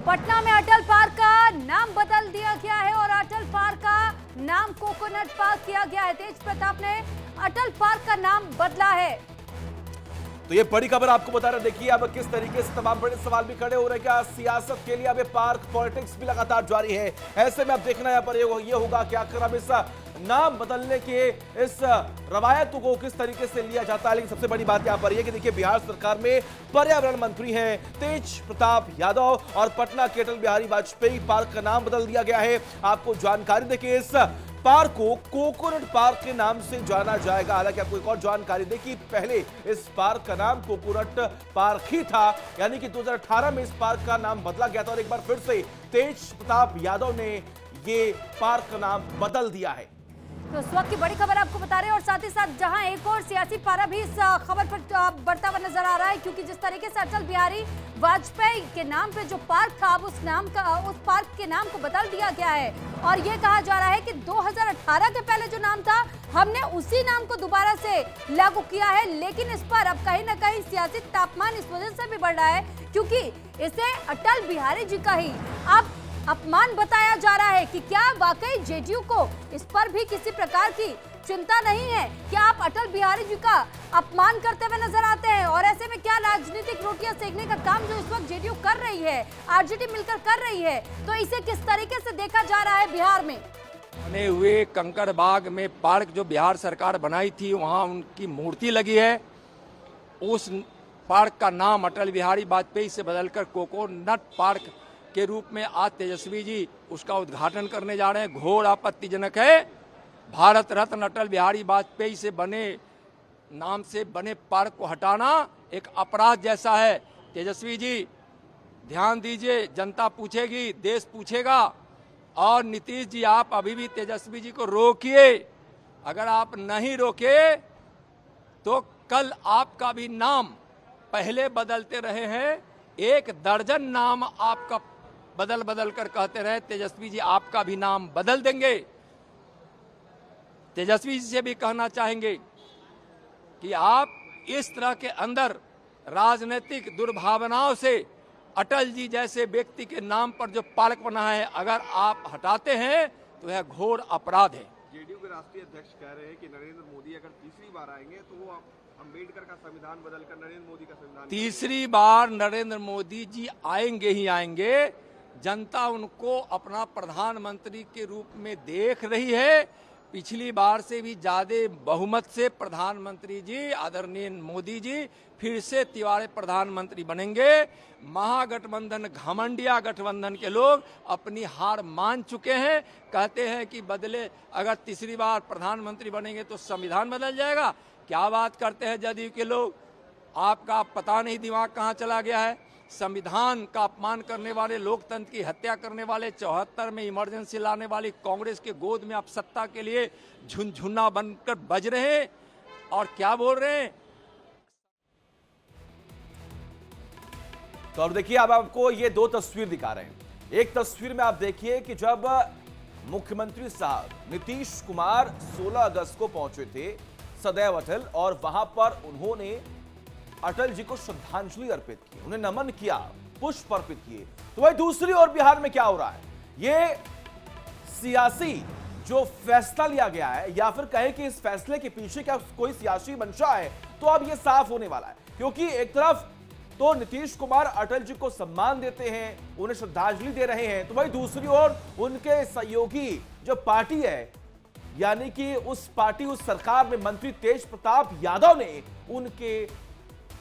पटना में अटल पार्क का नाम बदल दिया गया है और अटल पार्क का नाम कोकोनट पार्क किया गया है। तेज प्रताप ने अटल पार्क का नाम बदला है। तो ये बड़ी खबर आपको बता रहे, देखिए अब किस तरीके से तमाम बड़े सवाल भी खड़े हो रहे हैं। क्या सियासत के लिए अब ये पार्क पॉलिटिक्स भी लगातार जारी है? ऐसे में अब देखना यहाँ पर ये होगा कि आखिर अब इस नाम बदलने के इस रवायत को किस तरीके से लिया जाता है। लेकिन सबसे बड़ी बात यहाँ पर यह कि देखिए बिहार सरकार में पर्यावरण मंत्री हैं तेज प्रताप यादव और पटना के अटल बिहारी वाजपेयी पार्क का नाम बदल दिया गया है। आपको जानकारी देखिए इस पार्क को कोकोनट पार्क के नाम से जाना जाएगा। हालांकि आपको एक और जानकारी दे कि पहले इस पार्क का नाम कोकोनट पार्क ही था, यानी कि 2018 में इस पार्क का नाम बदला गया था और एक बार फिर से तेज प्रताप यादव ने ये पार्क का नाम बदल दिया है। तो इस वक्त की बड़ी खबर आपको बता रहे हैं और साथ ही साथ जहां एक और सियासी पारा भी इस खबर पर बढ़ता हुआ नजर आ रहा है, क्योंकि जिस तरीके से अटल बिहारी वाजपेयी के नाम पे जो पार्क था अब उस पार्क के नाम को बदल दिया गया है और ये कहा जा रहा है कि 2018 के पहले जो नाम था हमने उसी नाम को दोबारा से लागू किया है। लेकिन इस पर अब कहीं ना कहीं सियासी तापमान इस वजह से भी बढ़ रहा है क्योंकि इसे अटल बिहारी जी का ही अब अपमान बताया जा रहा है कि क्या वाकई जेडीयू को इस पर भी किसी प्रकार की चिंता नहीं है? क्या आप अटल बिहारी जी का अपमान करते हुए नजर आते हैं? और ऐसे में क्या राजनीतिक रोटियां सेकने का काम जो इस वक्त जेडीयू कर रही है, आरजेडी मिलकर कर रही है, तो इसे किस तरीके से देखा जा रहा है बिहार में? बने हुए कंकड़ बाग में पार्क जो बिहार सरकार बनाई थी वहां उनकी मूर्ति लगी है। उस पार्क का नाम अटल बिहारी वाजपेयी से बदलकर कोकोनट पार्क के रूप में आज तेजस्वी जी उसका उद्घाटन करने जा रहे हैं। घोर आपत्तिजनक है। भारत रत्न अटल बिहारी वाजपेयी से बने नाम से बने पार्क को हटाना एक अपराध जैसा है। तेजस्वी जी ध्यान दीजिए, जनता पूछेगी, देश पूछेगा। और नीतीश जी आप अभी भी तेजस्वी जी को रोकिए। अगर आप नहीं रोके तो कल आपका भी नाम पहले बदलते रहे हैं, एक दर्जन नाम आपका बदल कर कहते रहे। तेजस्वी जी आपका भी नाम बदल देंगे। तेजस्वी जी से भी कहना चाहेंगे कि आप इस तरह के अंदर राजनीतिक दुर्भावनाओं से अटल जी जैसे व्यक्ति के नाम पर जो पार्क बना है अगर आप हटाते हैं तो यह घोर अपराध है। जेडीयू के राष्ट्रीय अध्यक्ष कह रहे हैं कि नरेंद्र मोदी अगर तीसरी बार आएंगे तो वो अम्बेडकर का संविधान बदलकर नरेंद्र मोदी का संविधान तीसरी बार नरेंद्र मोदी जी आएंगे ही आएंगे। जनता उनको अपना प्रधानमंत्री के रूप में देख रही है। पिछली बार से भी ज्यादा बहुमत से प्रधानमंत्री जी आदरणीय मोदी जी फिर से तिवारी प्रधानमंत्री बनेंगे। महागठबंधन घमंडिया गठबंधन के लोग अपनी हार मान चुके हैं। कहते हैं कि बदले अगर तीसरी बार प्रधानमंत्री बनेंगे तो संविधान बदल जाएगा। क्या बात करते हैं जदयू के लोग? आपका पता नहीं दिमाग कहाँ चला गया है। संविधान का अपमान करने वाले, लोकतंत्र की हत्या करने वाले, 74 में इमरजेंसी लाने वाली कांग्रेस के गोद में आप सत्ता के लिए झुनझुना बनकर बज रहे हैं और क्या बोल रहे हैं। तो अब देखिए, अब आपको ये दो तस्वीर दिखा रहे हैं। एक तस्वीर में आप देखिए कि जब मुख्यमंत्री साहब नीतीश कुमार 16 अगस्त को पहुंचे थे सदैव अटल और वहां पर उन्होंने अटल जी को श्रद्धांजलि अर्पित की, उन्हें नमन किया, पुष्प अर्पित किए। तो वही दूसरी ओर बिहार में क्या हो रहा है? ये सियासी जो फैसला लिया गया है या फिर कहें कि इस फैसले के पीछे क्या कोई सियासी मंशा है, तो अब ये साफ होने वाला है। क्योंकि एक तरफ तो नीतीश कुमार अटल जी को सम्मान देते हैं, उन्हें श्रद्धांजलि दे रहे हैं, तो वही दूसरी ओर उनके सहयोगी जो पार्टी है, यानी कि उस पार्टी उस सरकार में मंत्री तेज प्रताप यादव ने उनके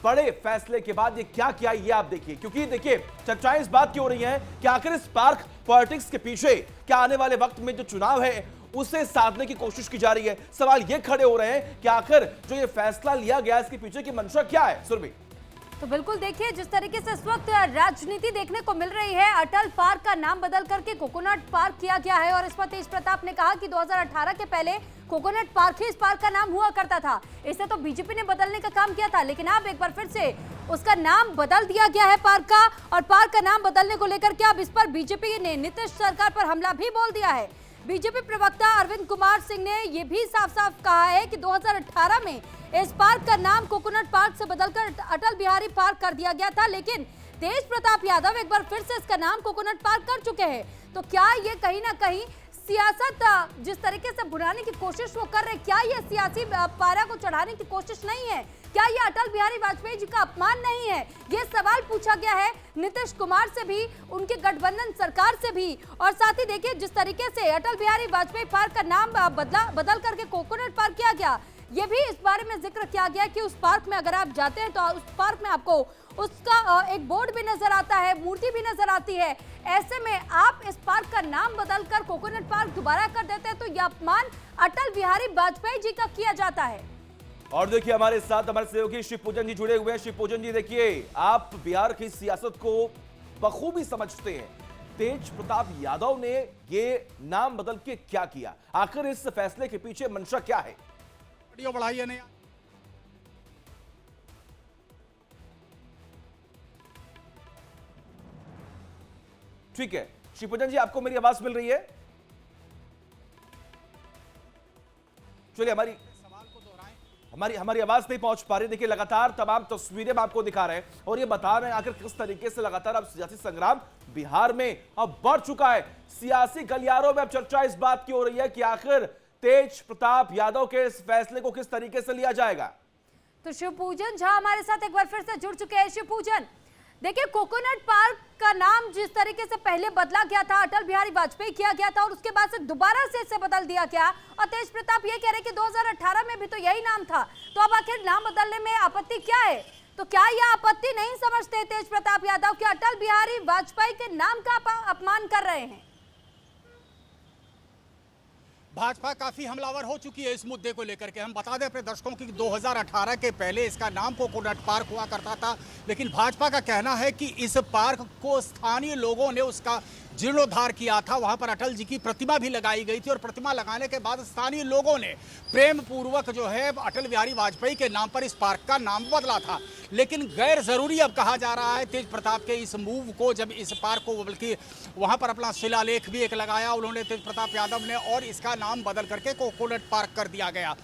बड़े फैसले के बाद ये क्या किया, ये आप देखिए। क्योंकि देखिए चर्चाएं इस बात की हो रही हैं कि आखिर इस पार्क पॉलिटिक्स के पीछे क्या आने वाले वक्त में जो चुनाव है उसे साधने की कोशिश की जा रही है। सवाल ये खड़े हो रहे हैं कि आखिर जो ये फैसला लिया गया इसके पीछे की मंशा क्या है? सुरभि, तो बिल्कुल देखिए जिस तरीके से इस वक्त राजनीति देखने को मिल रही है, अटल पार्क का नाम बदल करके कोकोनट पार्क किया गया है और इस पर तेज प्रताप ने कहा कि 2018 के पहले कोकोनट पार्क ही इस पार्क का नाम हुआ करता था। इसे तो बीजेपी ने बदलने का काम किया था, लेकिन अब एक बार फिर से उसका नाम बदल दिया गया है पार्क का। और पार्क का नाम बदलने को लेकर के अब इस पर बीजेपी ने नीतीश सरकार पर हमला भी बोल दिया है। बीजेपी प्रवक्ता अरविंद कुमार सिंह ने यह भी साफ साफ कहा है कि 2018 में इस पार्क का नाम कोकोनट पार्क से बदलकर अटल बिहारी पार्क कर दिया गया था, लेकिन तेज प्रताप यादव एक बार फिर से इसका नाम कोकोनट पार्क कर चुके हैं। तो क्या ये कहीं ना कहीं सियासत जिस तरीके से बुलाने की कोशिश वो कर रहे, क्या ये सियासी पारा को चढ़ाने की कोशिश नहीं है? क्या ये अटल बिहारी वाजपेयी जी का अपमान नहीं है? ये सवाल पूछा गया है नीतीश कुमार से भी, उनके गठबंधन सरकार से भी। और साथ ही देखिए जिस तरीके से अटल बिहारी वाजपेयी पार्क का नाम बदल करके कोकोनट पार्क किया गया, ये भी इस बारे में जिक्र किया गया कि उस पार्क में अगर आप जाते हैं तो उस पार्क में आपको उसका एक बोर्ड भी नजर आता है, मूर्ति भी नजर आती है। ऐसे में आप इस पार्क का नाम बदलकर कोकोनट पार्क दोबारा कर देते हैं तो यह अपमान अटल बिहारी वाजपेयी जी का किया जाता है। और देखिए हमारे साथ हमारे सहयोगी शिवपूजन जी जुड़े हुए हैं। शिवपूजन जी, देखिए आप बिहार की सियासत को बखूबी समझते हैं। तेज प्रताप यादव ने ये नाम बदल के क्या किया? आखिर इस फैसले के पीछे मंशा क्या है? वीडियो बढ़ाइए नहीं। ठीक है शिवपूजन जी, आपको मेरी आवाज मिल रही है? चलिए हमारी आवाज नहीं पहुंच पा रही। देखिए लगातार तमाम तस्वीरें हम आपको दिखा रहे हैं और ये बता रहे हैं आखिर किस तरीके से लगातार अब सियासी संग्राम बिहार में अब बढ़ चुका है। सियासी गलियारों में अब चर्चा इस बात की हो रही है कि आखिर तेज प्रताप यादव के इस फैसले को किस तरीके से लिया जाएगा। तो शिवपूजन झा हमारे साथ एक बार फिर से जुड़ चुके हैं। शिवपूजन, देखिए कोकोनट पार्क का नाम जिस तरीके से पहले बदला गया था, अटल बिहारी वाजपेयी किया गया था और उसके बाद से दोबारा से इसे बदल दिया गया और तेज प्रताप ये कह रहे कि 2018 में भी तो यही नाम था, तो अब आखिर नाम बदलने में आपत्ति क्या है? तो क्या यह आपत्ति नहीं समझते तेज प्रताप यादव कि अटल बिहारी वाजपेयी के नाम का अपमान कर रहे हैं? भाजपा काफी हमलावर हो चुकी है इस मुद्दे को लेकर के। हम बता दें अपने दर्शकों की 2018 के पहले इसका नाम कोकोनट पार्क हुआ करता था, लेकिन भाजपा का कहना है कि इस पार्क को स्थानीय लोगों ने उसका जीर्णोद्धार किया था। वहां पर अटल जी की प्रतिमा भी लगाई गई थी और प्रतिमा लगाने के बाद स्थानीय लोगों ने प्रेम पूर्वक जो है अटल बिहारी वाजपेयी के नाम पर इस पार्क का नाम बदला था। लेकिन गैर जरूरी अब कहा जा रहा है तेज प्रताप के इस मूव को, जब इस पार्क को, बल्कि वहां पर अपना शिलालेख भी एक लगाया उन्होंने तेज प्रताप यादव ने और इसका नाम बदल करके कोकोनट पार्क कर दिया गया।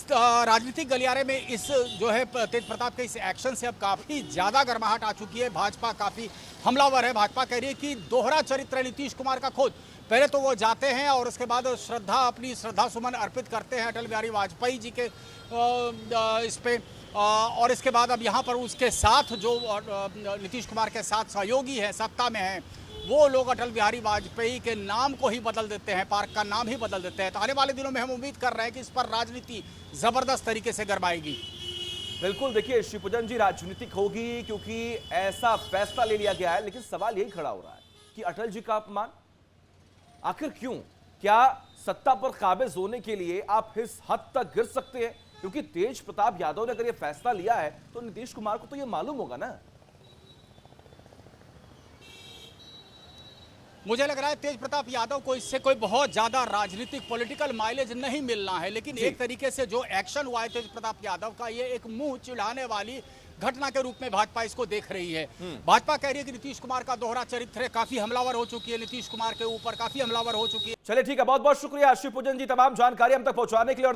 राजनीतिक गलियारे में इस जो है तेज प्रताप के इस एक्शन से अब काफी ज्यादा गर्माहट आ चुकी है। भाजपा काफी हमलावर है। भाजपा कह रही है कि दोहरा चरित्र नीतीश कुमार का खुद, पहले तो वो जाते हैं और उसके बाद अपनी श्रद्धा सुमन अर्पित करते हैं अटल बिहारी वाजपेयी जी के इस पे, और इसके बाद अब यहाँ पर उसके साथ जो नीतीश कुमार के साथ सहयोगी है, सत्ता में है, वो लोग अटल बिहारी वाजपेयी के नाम को ही बदल देते हैं, पार्क का नाम ही बदल देते हैं। तो आने वाले दिनों में हम उम्मीद कर रहे हैं कि इस पर राजनीति जबरदस्त तरीके से गरमाएगी। बिल्कुल, देखिए शिवपूजन जी, राजनीतिक होगी क्योंकि ऐसा फैसला ले लिया गया है, लेकिन सवाल यही खड़ा हो रहा है कि अटल जी का अपमान आखिर क्यों? क्या सत्ता पर काबिज होने के लिए आप इस हद तक गिर सकते हैं? क्योंकि तेज प्रताप यादव ने अगर ये फैसला लिया है तो नीतीश कुमार को तो ये मालूम होगा ना। मुझे लग रहा है तेज प्रताप यादव को इससे कोई बहुत ज्यादा राजनीतिक पॉलिटिकल माइलेज नहीं मिलना है, लेकिन एक तरीके से जो एक्शन हुआ है तेज प्रताप यादव का, ये एक मुंह चिढ़ाने वाली घटना के रूप में भाजपा इसको देख रही है। भाजपा कह रही है कि नीतीश कुमार का दोहरा चरित्र है, काफी हमलावर हो चुकी है, नीतीश कुमार के ऊपर काफी हमलावर हो चुकी है। चलिए ठीक है, बहुत बहुत शुक्रिया शिवपूजन जी तमाम जानकारी हम तक पहुंचाने के लिए। और